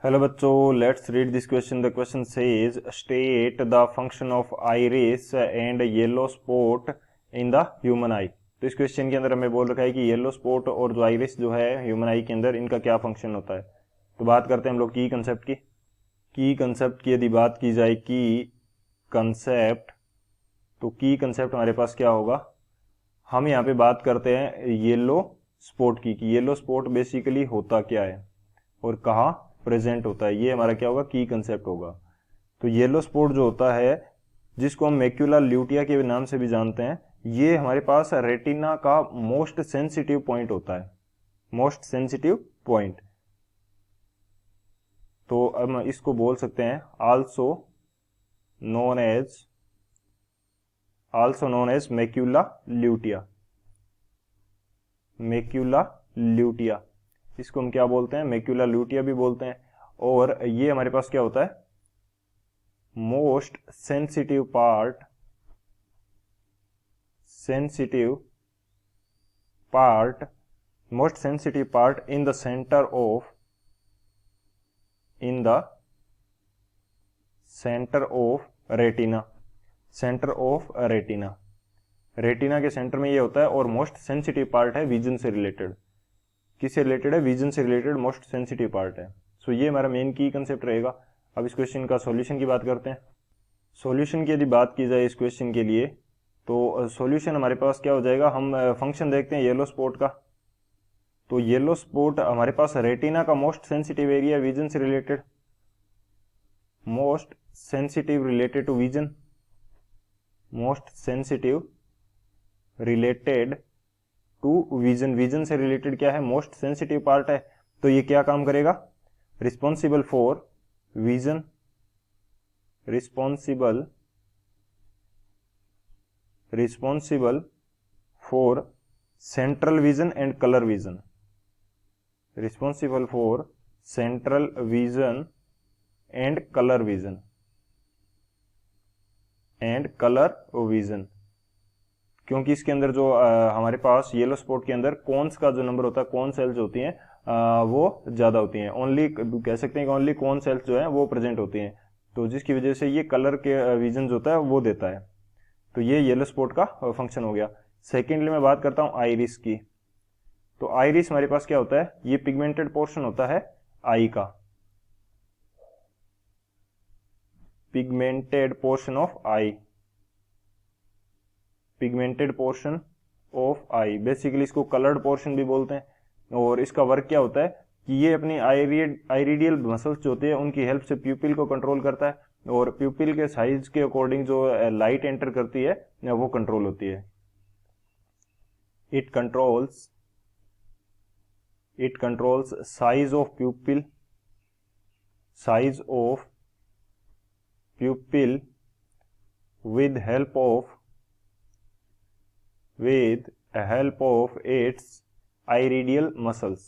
Hello बच्चों, let's read this question. The question says state the function of iris and yellow spot in the human आई। तो इस question के अंदर हमें बोल रखा है कि येलो स्पॉट और जो आइरिस जो है ह्यूमन आई के अंदर, इनका क्या फंक्शन होता है। तो बात करते हैं हम लोग की कंसेप्ट की। कंसेप्ट की यदि बात की जाए की कंसेप्ट, तो की कंसेप्ट हमारे पास क्या होगा। हम यहाँ पे बात करते हैं येलो स्पॉट की कि येलो स्पॉट बेसिकली होता क्या है और कहाँ प्रेजेंट होता है। ये हमारा क्या होगा, की कंसेप्ट होगा। तो येलो स्पॉट जो होता है, जिसको हम मैक्यूला ल्यूटिया के नाम से भी जानते हैं, ये हमारे पास रेटिना का मोस्ट सेंसिटिव पॉइंट होता है, मोस्ट सेंसिटिव पॉइंट। तो अब हम इसको बोल सकते हैं also known as macula lutea. Macula lutea, इसको हम क्या बोलते हैं, मैक्यूला ल्यूटिया भी बोलते हैं। और ये हमारे पास क्या होता है, most sensitive part most sensitive part in the centre of retina. Retina के सेंटर में ये होता है और मोस्ट सेंसिटिव पार्ट है विजन से रिलेटेड। किससे रिलेटेड है, विजन से रिलेटेड मोस्ट सेंसिटिव पार्ट है। सो ये हमारा मेन की कंसेप्ट रहेगा। अब इस क्वेश्चन का सॉल्यूशन की बात करते हैं। सॉल्यूशन की यदि बात की जाए इस क्वेश्चन के लिए, तो सॉल्यूशन हमारे पास क्या हो जाएगा। हम फंक्शन देखते हैं येलो स्पॉट का। तो येलो स्पॉट हमारे पास रेटिना का मोस्ट सेंसिटिव एरिया विजन से related, most sensitive related to vision, most sensitive related to vision. Vision से रिलेटेड क्या है, मोस्ट सेंसिटिव पार्ट है। तो ये क्या काम करेगा, responsible for vision, responsible for central vision and colour vision, responsible for central vision and colour vision. क्योंकि इसके अंदर जो हमारे पास येलो स्पॉट के अंदर कॉन्स का जो नंबर होता है, कॉन सेल्स जो होती हैं वो ज्यादा होती हैं। ओनली कह सकते हैं कि ओनली कॉन सेल्स जो है वो प्रेजेंट होती हैं। तो जिसकी वजह से ये कलर के विजन जो होता है वो देता है। तो ये येलो स्पॉट का फंक्शन हो गया। सेकेंडली मैं बात करता हूं आइरिस की। तो आइरिस हमारे पास क्या होता है, ये पिगमेंटेड पोर्शन होता है आई का, pigmented portion of I. Basically इसको कलर्ड पोर्शन भी बोलते हैं। और इसका वर्क क्या होता है कि ये अपनी आइरिडियल मसल्स जो होती है उनकी हेल्प से प्यूपिल को कंट्रोल करता है, और प्यूपिल के साइज के अकॉर्डिंग जो लाइट एंटर करती है वो कंट्रोल होती है। It controls size of प्यूपिल with help of its iridial muscles।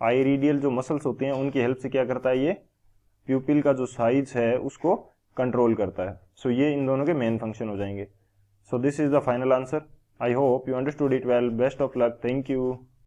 आइरिडियल जो मसल्स होती हैं उनकी हेल्प से क्या करता है, ये प्यूपिल का जो साइज है उसको कंट्रोल करता है। सो ये इन दोनों के मेन फंक्शन हो जाएंगे। So this is the final answer. I hope you understood it well. Best of luck. Thank you.